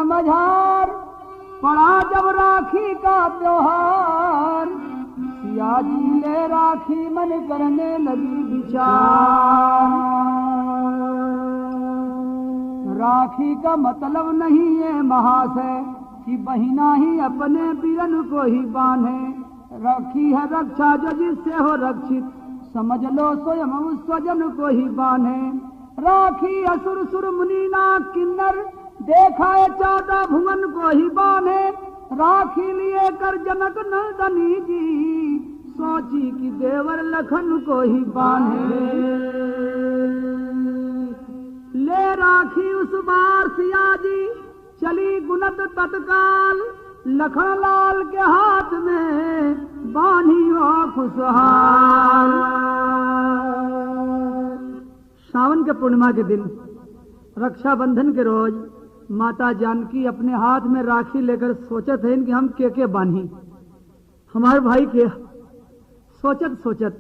मझार पड़ा जब राखी का त्योहार, सिया जी ले राखी मन करने लगी विचार। राखी का मतलब नहीं है महाशय कि बहिना ही अपने बीरन को ही बांधे। राखी है रक्षा जो जिससे हो रक्षित, समझ लो स्वयं उस स्वजन को ही बांधे। राखी असुर सुर मुनि नाग किन्नर, देखा है 14 भुवन को ही बांधे। राखी लिए कर जनक नंदनी जी, सोची कि देवर लखन को ही बांधे। ले राखी उस बार सिया जी चली गुनत तत्काल, लखन लाल के हाथ में बांधी हो खुशहाल। सावन के पूर्णिमा के दिन रक्षाबंधन के रोज माता जानकी अपने हाथ में राखी लेकर सोचत है कि हम के बांधी हमारे भाई के। सोचत सोचत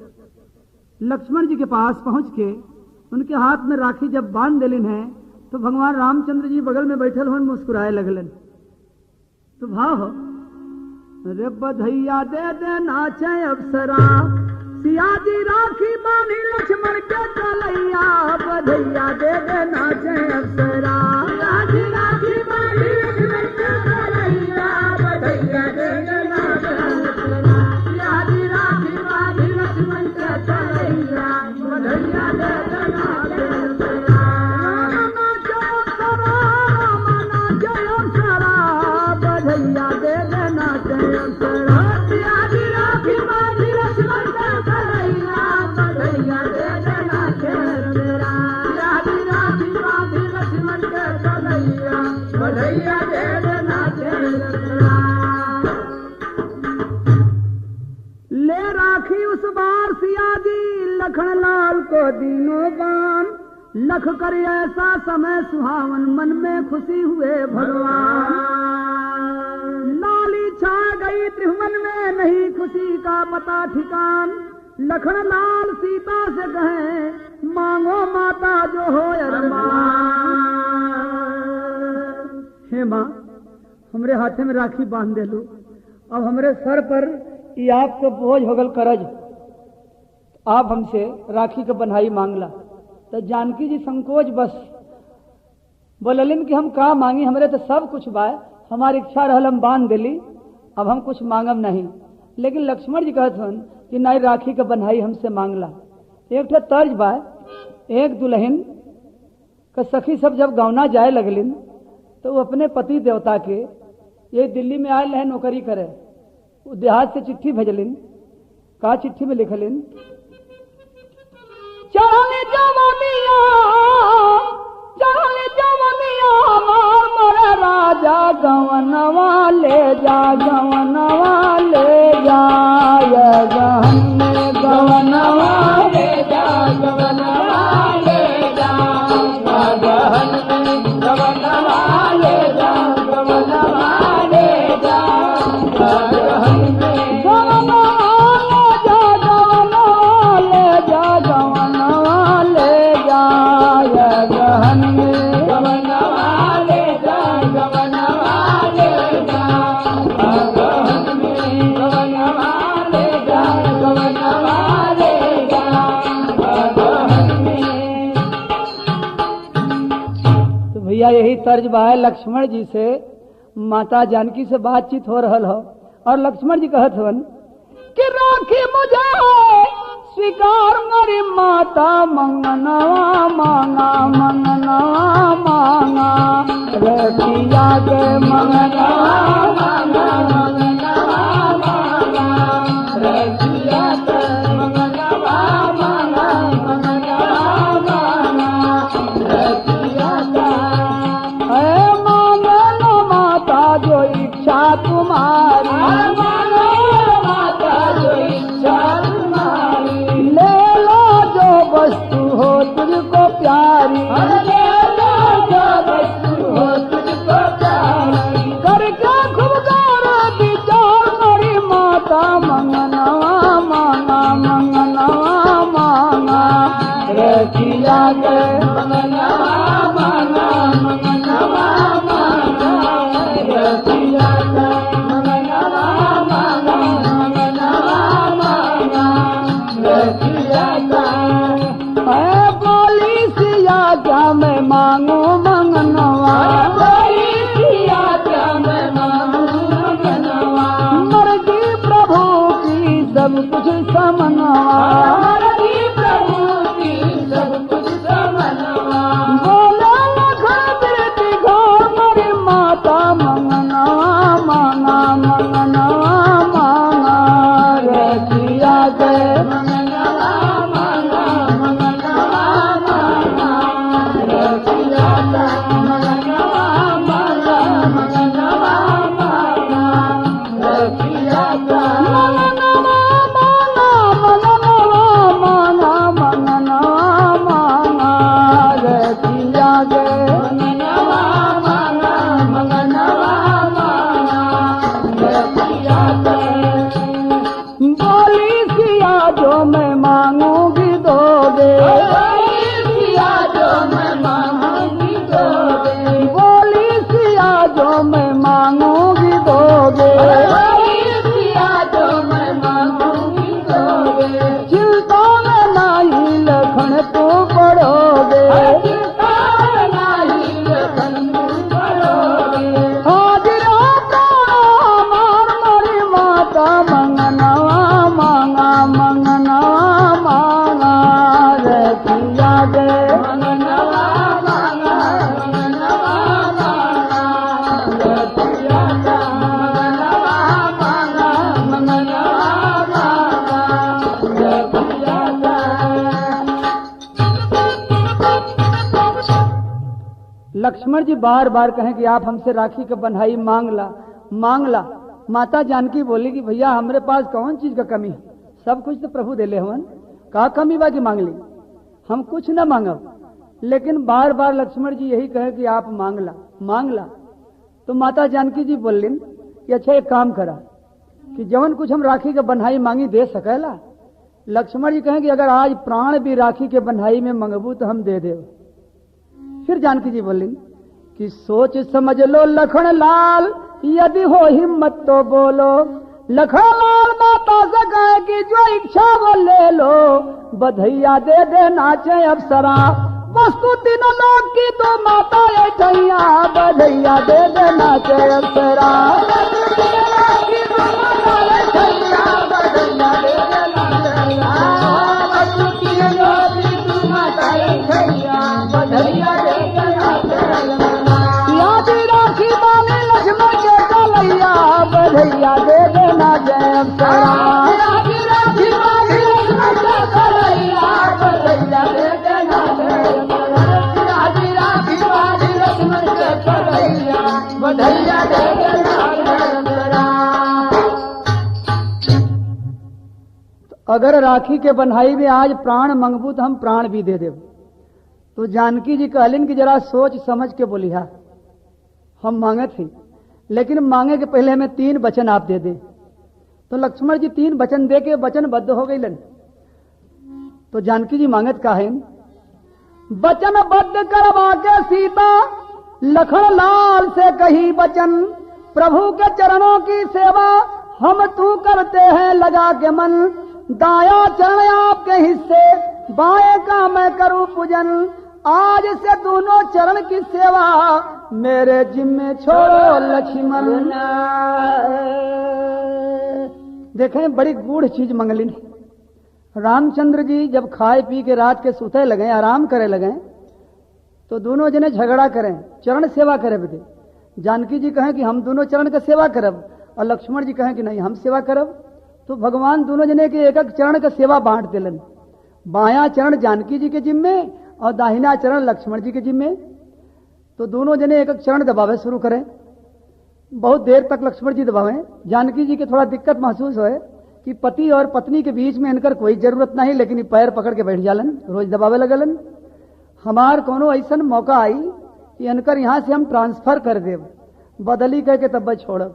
लक्ष्मण जी के पास पहुंच के उनके हाथ में राखी जब बांध दिलिन है तो भगवान रामचंद्र जी बगल में बैठल हो मुस्कुराए लगलन। तो भाव हो, रे बधैया दे दे नाचे अप्सरा, सिया जी राखी बांधी लक्ष्मण के चलैया। बधैया दे दे नाचे अप्सरा, राखी बांधी लक्ष्मण के चलैया। बधैया दे दे नाचे अप्सरा, सिया जी राखी बांधी लक्ष्मण के चलैया। बधैया दे दे नाचे अप्सरा, नाचे अप्सरा, नाचे अप्सरा। बधैया दे दे नाचे अप्सरा, सिया जी राखी बांधी लक्ष्मण के चलैया। बधैया दे दे नाचे अप्सरा, सिया जी राखी बांधी लक्ष्मण के चलैया। बधैया दे दे नाचे अप्सरा। ले राखी उस बार सिया जी लखन लाल को दीनों बान, लख कर ऐसा समय सुहावन मन में खुशी हुए भगवान। लाली छा गई त्रिभुवन में नहीं खुशी का पता ठिकान, लखन लाल सीता से कहे मांगो माता जो हो अरमान। हे माँ, हमरे हाथे में राखी बांध दे लो, अब हमरे सर पर ये आपको बोझ होगल करज, आप हमसे राखी का बन्हाई मांगला। तो जानकी जी संकोच बस बोललिन कि हम का मांगी, हमरे तो सब कुछ बा, हमारी इच्छा रहल हम बांध दिली, अब हम कुछ मांगब नहीं। लेकिन लक्ष्मण जी कहत हन कि नहीं, राखी का बन्हाई हमसे मांगला। एक ठो तर्ज बा, एक दुल्हन का सखी सब जब गौना जाए लगलिन तो वो अपने पति देवता के ये दिल्ली में आए रहे नौकरी करे, देहात से चिट्ठी भेजलिन। का चिट्ठी में लिखलिन, चढ़ले जवनिया मार मोरे राजा, गवनवा ले जा, गवनवा ले जा। ये गहन में गवनवा ले जा, गवनवा ले जा। गहन में गवनवा ले जा, गवनवा ले जा। गहन में गवनवा ले जा, गवनवा ले जा। ये गहन में गवनवा ले जा, गवनवा ले जा। गहन में गवनवा ले जा, गवनवा ले जा। गहन में। तो भैया यही तर्ज बा है लक्ष्मण जी से माता जानकी से बातचीत हो रहल हो, और लक्ष्मण जी कहत हवन कि राखी मुझे स्वीकार मेरी माता, मंगनवा मांगा, मंगनवा मांगा। रखिया के मंगनवा मांगा, मंगनवा मांगा। रखिया के मंगनवा मांगा, मंगनवा मांगा। रखिया का मांगे लो माता जो इच्छा तुम्हारी, माता जो इच्छा तुम्हारी। ले लो जो वस्तु हो तुझको प्यारी, ले लो जो वस्तु हो तुझको प्यारी। करके खूब गौर विचार मेरी माता, मंगनवा मांगा, मंगनवा मांगा। रखिया के मंगनवा मांगा, मंगनवा मांगा। मैं मांगूंगी दोगे, चिंता में नहीं लखन तू पड़ोगे, हाजिरा प्राण मार मोरी माता मंगनवा मांगा मंगनवा मांगा रे पिया दे लक्ष्मण जी बार बार कहें कि आप हमसे राखी का बंधाई मांग ला। माता जानकी बोली कि भैया हमरे पास कौन चीज का कमी है, सब कुछ तो प्रभु देले हवन, का कमी बा कि मांग ली, हम कुछ न मांगब। लेकिन बार बार लक्ष्मण जी यही कहे कि आप मांग ला। तो माता जानकी जी बोलिन कि अच्छा एक काम करा कि जवन कुछ हम राखी के बंधाई मांगी दे सकेला। लक्ष्मण जी कहें कि अगर आज प्राण भी राखी के बंधाई में मंगबू तो हम दे देव। फिर जानकी जी बोली कि सोच समझ लो लखन लाल, यदि हो हिम्मत तो बोलो। लखन लाल माता से कहे कि जो इच्छा वो ले लो, बधैया दे दे नाचे अप्सरा, वस्तु तीनों लोग की तो माता ये छैया, बधैया दे दे नाचे अप्सरा। राखी बानी लक्ष्मण के कलैया, बधैया दे देना जय अप्सरा। राखी बानी लक्ष्मण के कलैया, बधैया दे देना जय अप्सरा। राखी बानी लक्ष्मण के कलैया, बधैया दे देना जय अप्सरा। अगर राखी के बंधाई में आज प्राण मंगबू तो हम प्राण भी दे देव। तो जानकी जी कहलिन कि जरा सोच समझ के बोलिहा, हम मांगे थे लेकिन मांगे के पहले हमें 3 वचन आप दे दे। तो लक्ष्मण जी 3 वचन दे के वचनबद्ध हो गई। तो जानकी जी मांगत का है, वचनबद्ध करवा के सीता लखन लाल से कही वचन, प्रभु के चरणों की सेवा हम तू करते हैं लगा के मन। दाया चरण आपके हिस्से, बाएं का मैं करूं पूजन, आज से दोनों चरण की सेवा मेरे जिम्मे छोड़ो लक्ष्मण। देखें बड़ी गूढ़ चीज मंगलिन। रामचंद्र जी जब खाए पी के रात के सुते लगे, आराम करे लगे, तो दोनों जने झगड़ा करें, चरण सेवा करे बदे। जानकी जी कहें कि हम दोनों चरण का सेवा करब, और लक्ष्मण जी कहें कि नहीं हम सेवा करब। तो भगवान दोनों जने के एक एक चरण का सेवा बांट दिलन। बायां चरण जानकी जी के जिम्मे और दाहिना चरण लक्ष्मण जी के जिम्मे। तो दोनों जने एक एक चरण दबावे शुरू करें। बहुत देर तक लक्ष्मण जी दबावें। जानकी जी के थोड़ा दिक्कत महसूस होए कि पति और पत्नी के बीच में इनकर कोई जरूरत नहीं, लेकिन पैर पकड़ के बैठ जालन, रोज दबावे लगलन। हमार कोनो ऐसा मौका आई कि इनकर यहां से हम ट्रांसफर कर देव, बदली कह के तब छोड़ब।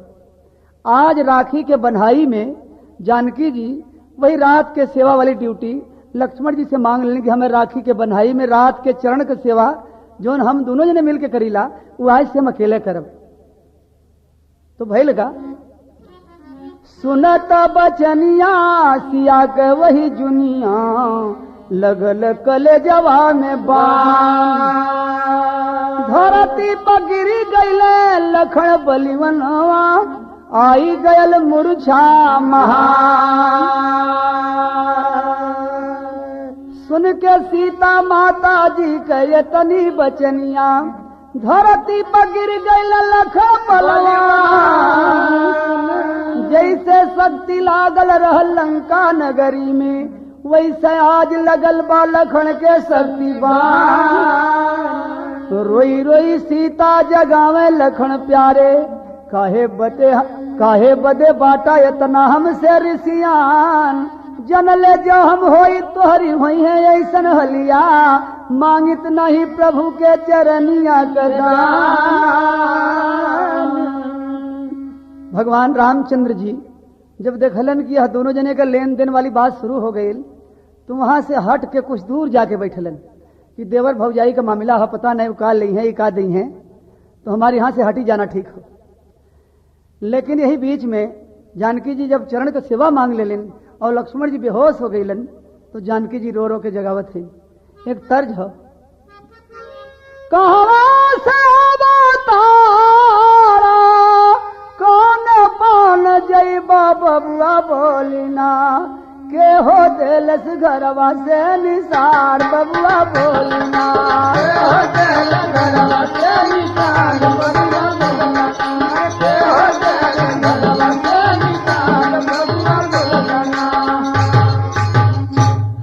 आज राखी के बंधाई में जानकी जी वही रात के सेवा वाली ड्यूटी लक्ष्मण जी से मांग लें कि हमें राखी के बंधाई में रात के चरण की सेवा जो हम दोनों जने मिलके करीला वो आज से हम अकेले करब। तो भाई लगा सुनत बचनिया सिया के वही जुनिया, लगल कले जवा में बाण, धरती पर गिरी गईले लखन बलिवनवा, आई गयल मूर्छा महा। सुन के सीता माता जी के तनी बचनिया, धरती पर गिर गईल लखन बलवान, जैसे शक्ति लागल रह लंका नगरी में, वैसे आज लगल बा लखन के शक्ति बाण। तो रोई रोई सीता जगावे लखन प्यारे, काहे बदे बाटा इतना हमसे ऋषियान, जनले जो हम होई तोहरी हुई है ऐसन हलिया, मांगित नहीं प्रभु के चरनिया कदान। भगवान रामचंद्र जी जब देखलन कि यह दोनों जने का लेन देन वाली बात शुरू हो गई, तो वहां से हट के कुछ दूर जाके बैठलन कि देवर भौजाई का मामला है, पता नहीं का ली है का दी है, तो हमारे यहां से हटी जाना ठीक हो। लेकिन यही बीच में जानकी जी जब चरण के सेवा मांग लेलिन और लक्ष्मण जी बेहोश हो गईलन, तो जानकी जी रो रो के जगावत है। एक तर्ज हो, कहाँ से अवतारा कौन पान जइबा बबुआ बोलिना, के हो दिलस घरवा से निसार बबुआ बोलिना, के हो दिल घरवा से निसार बबुआ बोलिना, के हो दिल घरवा से निसार बबुआ बोलिना।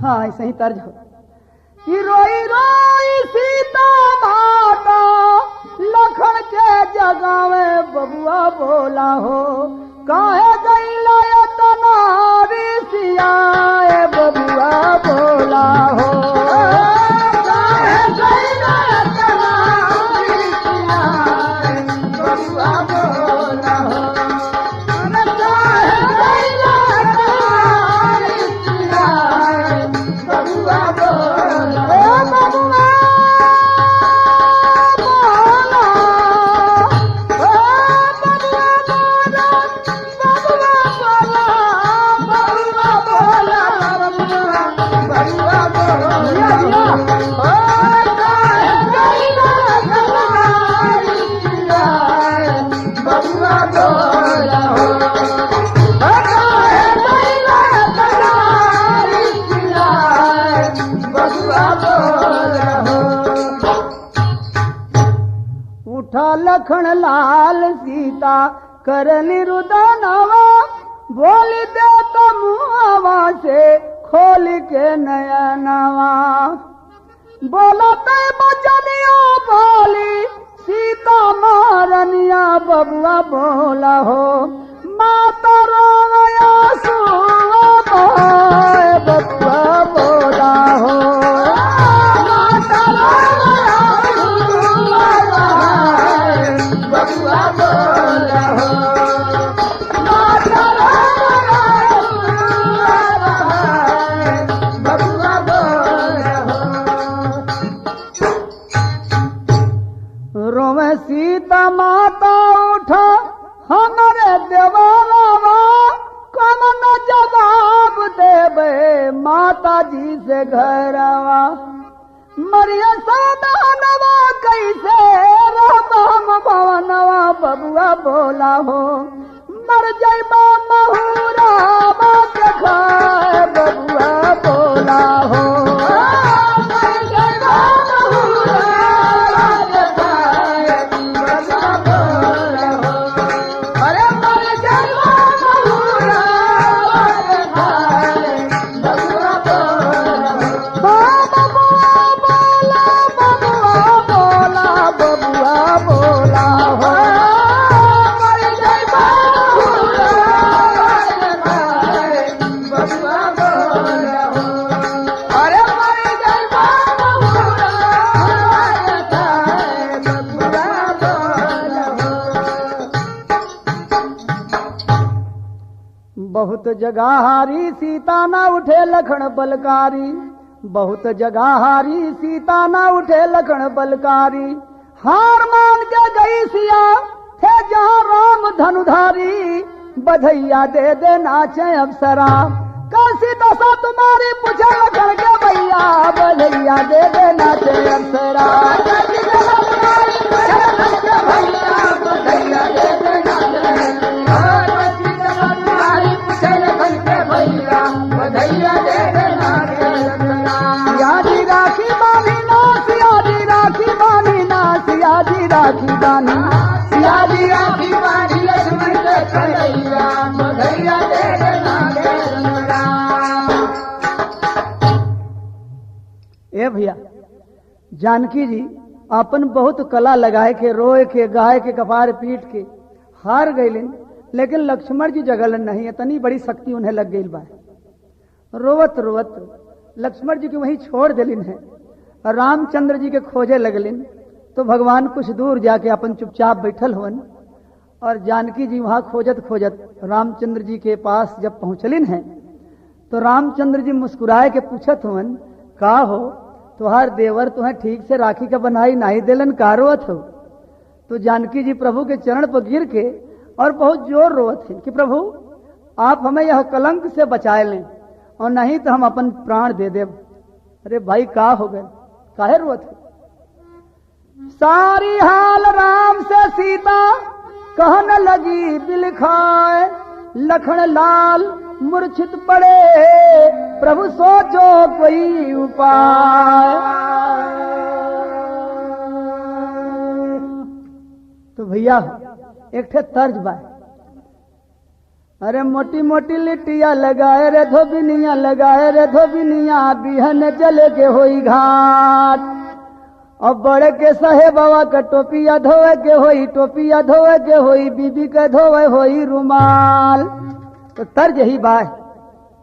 हाँ ऐसे ही तर्ज हो, रोई रोई सीता माता लखन के जगावे बबुआ बोला हो, काहे गईला तना सियाए बबुआ बोला हो, काहे गईला तना सियाए बबुआ बोला हो, काहे गईला तना सियाए बबुआ बोला हो। उठा लखन लाल सीता कर निरुदनवा, बोल दे तो मुआवा से खोल के नयनवा, बोला ते बचनिया बोली सीता मारनिया बबुआ बोला हो, माता रोया सुआ बबुआ बोला हो, माता रोया बबुआ बोला हो, माता रोया बबुआ बोला हो। रोवे सीता माता उठा हमारे देवारा, कम न जवाब देवे माता जी से घरवा, मरिया सादानवा कैसे राम भवनवा बबुआ बोला हो, मर जइबा महुरा बात खाए बबुआ बोला हो, मर जइबा महुरा बात खाए बबुआ बोला हो, अरे मर जइबा महुरा बात खाए बबुआ बोला हो, बबुआ बोला हो, मर जइबा बबुआ बोला हो, अरे मर जइबा बबुआ बोला हो। बहुत जगह हारी सीता न उठे लखन बलकारी, बहुत जगह हारी सीता न उठे लखन बलकारी, हार मान के गई सिया थे जहाँ राम धनुधारी, बधैया दे दे नाचे अप्सरा, कैसी दशा तुम्हारी पूछे लखन के भैया, बधैया दे दे नाचे अप्सरा, कैसी दशा तुम्हारी पूछे लखन के भैया, बधैया दे दे नाचे अप्सरा, कैसी दशा तुम्हारी पूछे लखन के भैया, बधैया दे दे नाचे अप्सरा। सियाजी राखी बानी ना, सियाजी राखी बानी ना, सियाजी राखी बानी, सियाजी राखी बानी लक्ष्मण के कन्हैया, बधैया दे दे नाचे अप्सरा। ए भैया जानकी जी अपन बहुत कला लगाए के, रोए के, गाय के, कपार पीट के हार गईलिन, लेकिन लक्ष्मण जी जगलन नहीं, इतनी बड़ी शक्ति उन्हें लग गई बा। रोवत रोवत लक्ष्मण जी के वहीं छोड़ दिलिन है, रामचंद्र जी के खोजे लगलिन, तो भगवान कुछ दूर जाके अपन चुपचाप बैठल हुवन, और जानकी जी वहां खोजत खोजत रामचंद्र जी के पास जब पहुंचलिन है, तो रामचंद्र जी मुस्कुराए के पूछत हुवन, का हो तुहार देवर तुम्हें ठीक से राखी का बनाई नहीं देलन, का रोवत हो? तो जानकी जी प्रभु के चरण पर गिर के और बहुत जोर रोत थे कि प्रभु आप हमें यह कलंक से बचाए लें और नहीं तो हम अपन प्राण दे दे। अरे भाई का हो गए, काहे रोत थे? सारी हाल राम से सीता कहने लगी बिलखाए, लखन लाल मूर्छित पड़े प्रभु सोचो कोई उपाय। तो भैया एक ठे तर्ज बा, अरे मोटी मोटी लिट्टिया लगाए रे धोबिनिया, लगाए रे धोबिनिया, बिहन चले के होई घाट। और बड़े के सहे बाबा का टोपिया धोवे के होई, टोपिया धोवे के होई, बीबी के धोवे होई रुमाल। तो तर्ज यही बात।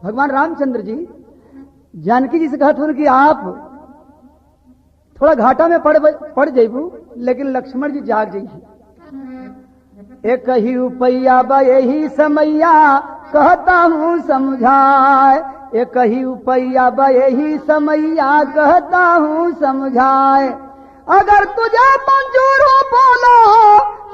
भगवान रामचंद्र जी जानकी जी से कहते हैं कि आप थोड़ा घाटा में पड़ जाइबू, लेकिन लक्ष्मण जी जाग जाइए। एक ही उपैया बा यही समैया, कहता हूँ समझाए। एक ही उपैया बा यही समैया, कहता हूँ समझाए। अगर तुझे मंजूर हो बोलो,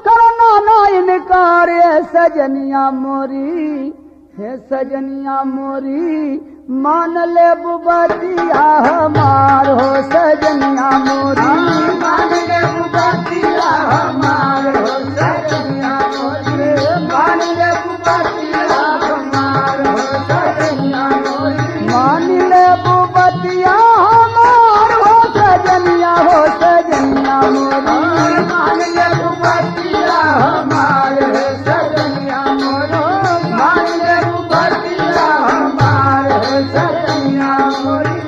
करना ना इनकार। सजनिया मोरी है सजनिया मोरी, मान ले बुबतिया हमार हो। सजनिया मोरी मान ले बुबतिया हमार हो। सजनिया मोरी मान ले बुबतिया हमार हो। सजनिया मोरी मान ले बुबतिया हमार हो। सजनिया हो सजनिया मोरी मान ले बुबतिया हमार हो। सजनिया मोरी मान ले बुबतिया हमार हो। सजनिया मोरी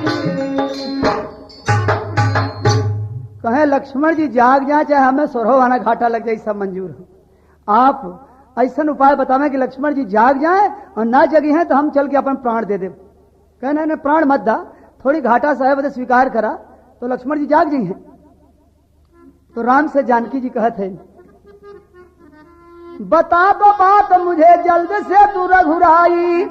कहे लक्ष्मण जी जाग जाए, चाहे हमें सोरहो आना घाटा लग जाए, सब मंजूर हो। आप ऐसा उपाय बतावे कि लक्ष्मण जी जाग जाए और ना जगी हैं तो हम चल के अपन प्राण दे दे। कहना ने प्राण मत दा, थोड़ी घाटा साहेब स्वीकार करा तो लक्ष्मण जी जाग जी हैं। तो राम से जानकी जी कहते हैं, बता दो बात मुझे जल्द से तू रघुराई।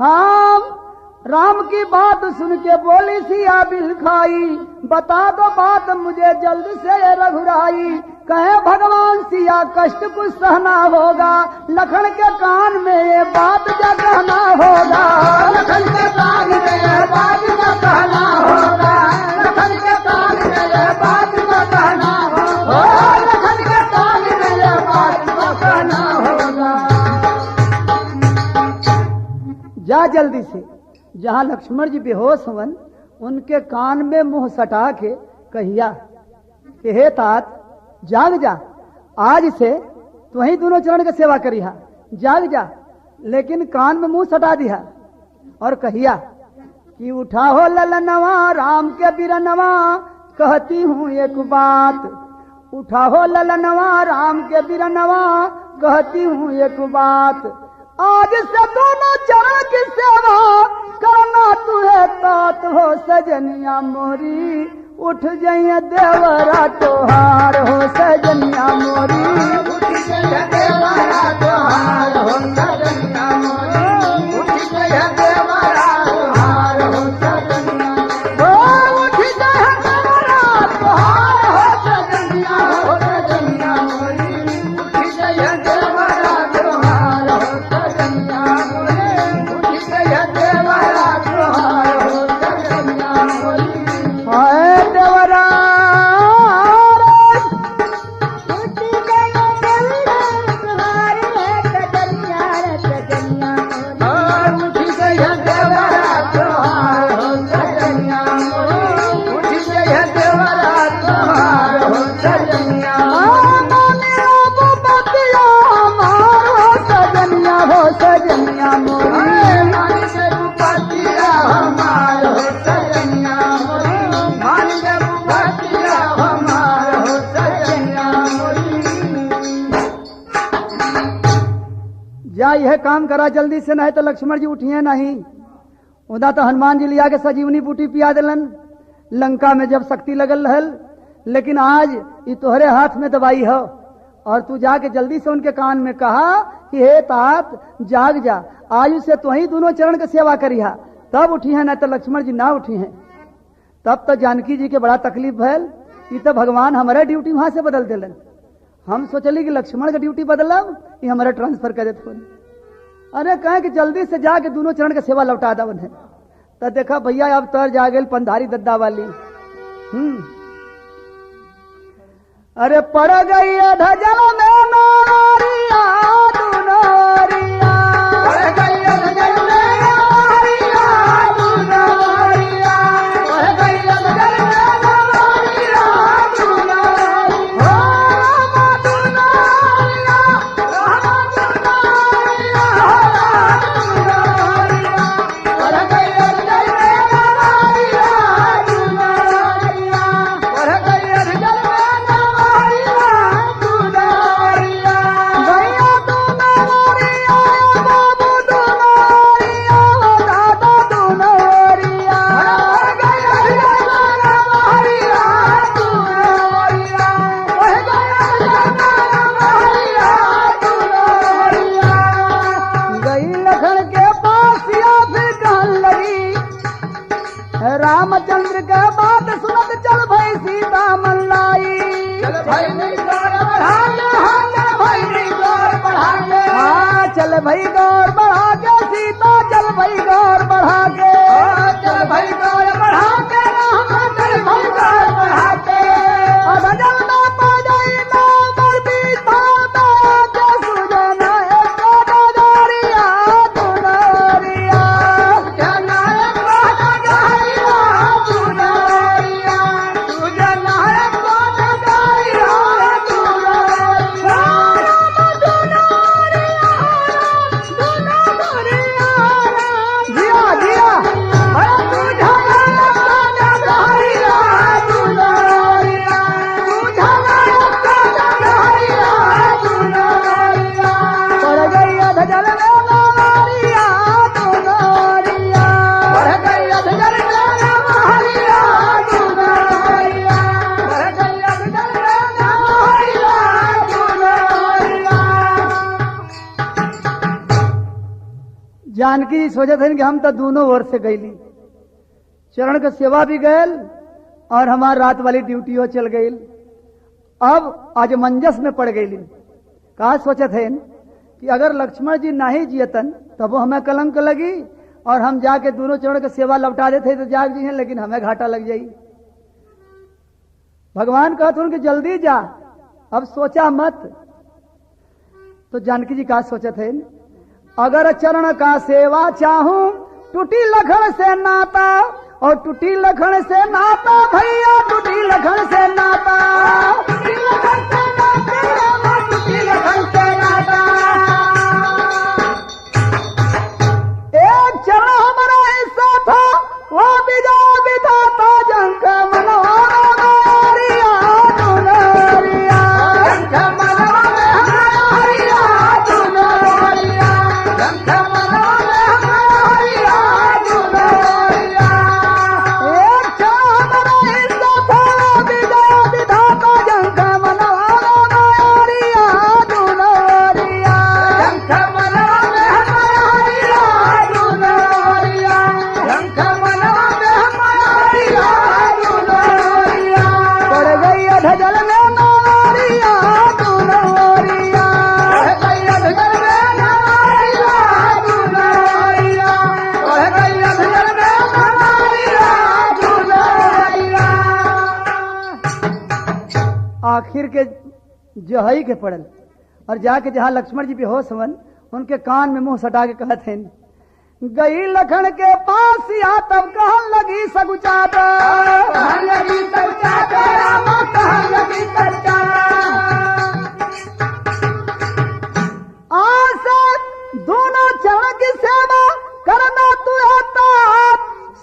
हम राम की बात सुन के बोली सिया बिल खाई। बता दो बात मुझे जल्द से रघुराई। कहे भगवान सिया कष्ट कुछ सहना होगा, लखन के कान में ये बात जा कहना होगा। लखन के कान में ये बात जा कहना होगा। लखन के कान में ये बात जा कहना होगा। लखन के कान में ये बात जा कहना होगा। जा जल्दी से। जहां लक्ष्मण जी बेहोश हवन, उनके कान में मुंह सटा के कहिया कि हे तात जाग जा, आज से तो ही दोनों चरण के सेवा करिहा, जाग जा। लेकिन कान में मुंह सटा दिया और कहिया कि उठा हो ललनवा राम के बिरनवा, कहती हूँ एक बात। उठा हो ललनवा राम के बिरनवा, कहती हूँ एक बात। आज से दोनों चरण की सेवा करना तुहे तात हो। सजनिया मोरी उठ जाइए देवरा तोहार हो। सजनिया मोरी उठ जाइए देवरा तोहार हो। सजनिया मोरी उठ जाइए देवरा तोहार हो। सजनिया उठ जाइए देवरा तोहार हो। सजनिया हो सजनिया मोरी उठ जाइए देवरा तोहार हो। सजनिया मोरी उठ जाइए देवरा तोहार हो। सजनिया मोरी हाय देवरा जा यह काम करा जल्दी से, नहीं तो लक्ष्मण जी उठिए नहीं। उदा तो हनुमान जी लिया के सजीवनी बूटी पिया दिलन लंका में जब शक्ति लगल रहल, लेकिन आज ये तोहरे हाथ में दवाई हो। और तू जाके जल्दी से उनके कान में कहा कि हे तात जाग जा, आज से तो ही दोनों चरण की सेवा करिहा, तब उठी है, नहीं तो लक्ष्मण जी ना उठी हैं। तब तो जानकी जी के बड़ा तकलीफ भयल, ये तो भगवान हमारे ड्यूटी वहां से बदल दिलन। हम सोचली कि लक्ष्मण का ड्यूटी बदलब ये हमारा ट्रांसफर करे थे। अरे कहे कि जल्दी से जाके दोनों चरण के सेवा लौटा दे उन्हें। तो देखा भैया अब तर जा गई पंधारी दद्दा वाली। अरे पड़ गई धजल में नारिया दुनारिया, पड़ गई धजल में नारिया दुनारिया, पड़ गई धजल में नारिया दुनारिया, राम दुनारिया, राम दुनारिया, दुनारिया, पड़ गई धजल में नारिया दुनारिया, पड़ गई धजल में रामचंद्र का बात सुनत चल भाई सीता मल्लाई, चल भाई गौर बढ़ा के, चल भाई गौर बढ़ा के, चल भाई गौर बढ़ा के सीता, चल भाई गौर बढ़ा के, चल भाई गौर बढ़ा के, राम चल भाई गौर बढ़ा के, अधजल ना पा जाई ना मर बीता के सुजना एक दुनारिया दुनारिया, सुजना एक दुनारिया दुनारिया, सुजना एक दुनारिया दुनारिया, राम दुनारिया दुनारिया, जिया जिया अरे सुजना एक दुनारिया दुनारिया, सुजना एक दुनारिया दुनारिया, पड़ गई अधजल में नारिया दुनारिया, पड़ गई अधजल में नारिया दुनारिया, पड़ गई अधजल में नारिया दुनारिया। जानकी जी सोचत हन कि हम तो दोनों ओर से गईली, चरण के सेवा भी गयल और हमार रात वाली ड्यूटियों चल गई। अब आज मंजस में पड़ गईली। कहा सोचत है कि अगर लक्ष्मण जी नहीं जियतन तब वो हमें कलंक लगी और हम जाके दोनों चरण के सेवा लौटा देते तो जाग जी हैं, लेकिन हमें घाटा लग जाई। भगवान कहते उनके जल्दी जा, अब सोचा मत। तो जानकी जी कहा सोचत है अगर चरण का सेवा चाहूं टूटी लखन से नाता, और टूटी लखन से नाता भैया, टूटी लखन से नाता, टूटी लखन से नाता, टूटी लखन से नाता, एक चरण हमारा हिस्सा था वो बिजा विधाता, जंग मनोहर नारिया दुनारिया, जंग मनोहर नारिया दुनारिया, जंग मनोहर नारिया दुनारिया, एक चरण हमारा हिस्सा था वो बिजा विधाता, जंग मनोहर नारिया दुनारिया, जंग मनोहर नारिया दुनारिया, जंग मनोहर नारिया दुनारिया, पड़ गई अधजल में नारिया दुनारिया, पड़ गई अधजल में नारिया दुनारिया, पड़ गई अधजल में नारिया दुनारिया। आखिर के जहई के पड़ल और जाके जहां लक्ष्मण जी बेहोश हवन उनके कान में मुंह सटा के कहत हैं गई लखन के पास या तब कहन लगी सगुचात, कहन लगी सगुचात, राम कहन लगी सगुचात, आसे दोनों चरण की सेवा करना तू आता,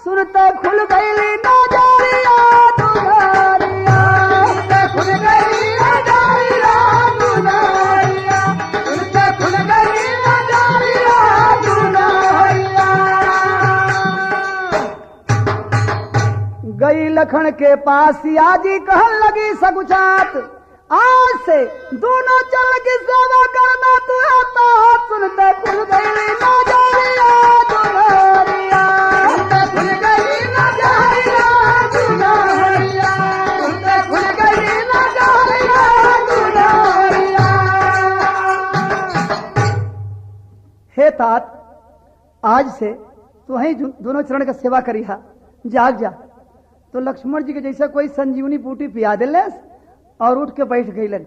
सुनते खुल गईली नजरिया दुनारिया, सुनते खुल गईली नजरिया दुनारिया, सुनते खुल गईली नजरिया दुनारिया, गई लखन के पास याजी कहन लगी सगुचात, आज से दोनों चल की सेवा करना तू आता, सुनते खुल गईली नजरिया दुनारिया, सुनते खुल गईली नजरिया दुनारिया, सुनते खुल गईली नजरिया दुनारिया। हे तात, आज से तो वही दोनों चरण का सेवा करी हा, जाग जा। तो लक्ष्मण जी के जैसे कोई संजीवनी बूटी पिया दिले और उठ के बैठ गईलन।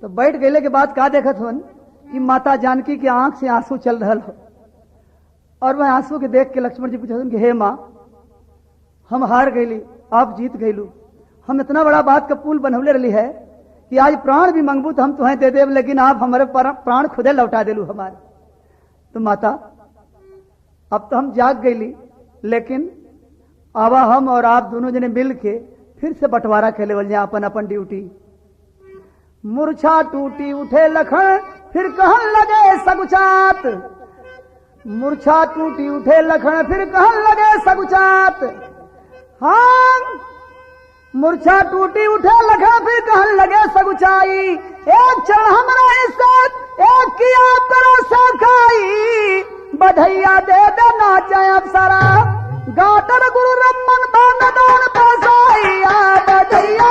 तो बैठ गईले के बाद का देखत हन कि माता जानकी के आंख से आंसू चल रहा हो, और वह आंसू के देख के लक्ष्मण जी पूछन कि हे माँ, हम हार गईली, आप जीत गईलू। हम इतना बड़ा बात का पुल बनवले रही है कि आज प्राण भी मंगबू तो हम तुम्हें दे देव, लेकिन आप हमारे प्राण खुदे लौटा दिलू हमारे। तो माता, अब तो हम जाग गईली, लेकिन आवा हम और आप दोनों जने मिल के फिर से बंटवारा खेले वाले अपन अपन ड्यूटी। मूर्छा टूटी उठे लखन फिर कहन लगे सगुचात, मूर्छा टूटी उठे लखन फिर कहन लगे सगुचात। हाँ, मूर्छा टूटी उठे लखन फिर कहन लगे सगुचाई, एक क्षण हमरा इज्जत एक किया करो सखाई, बधैया दे देना चाहे अप्सरा, गाटर गुरु रमन बान दान बसाइया, बधैया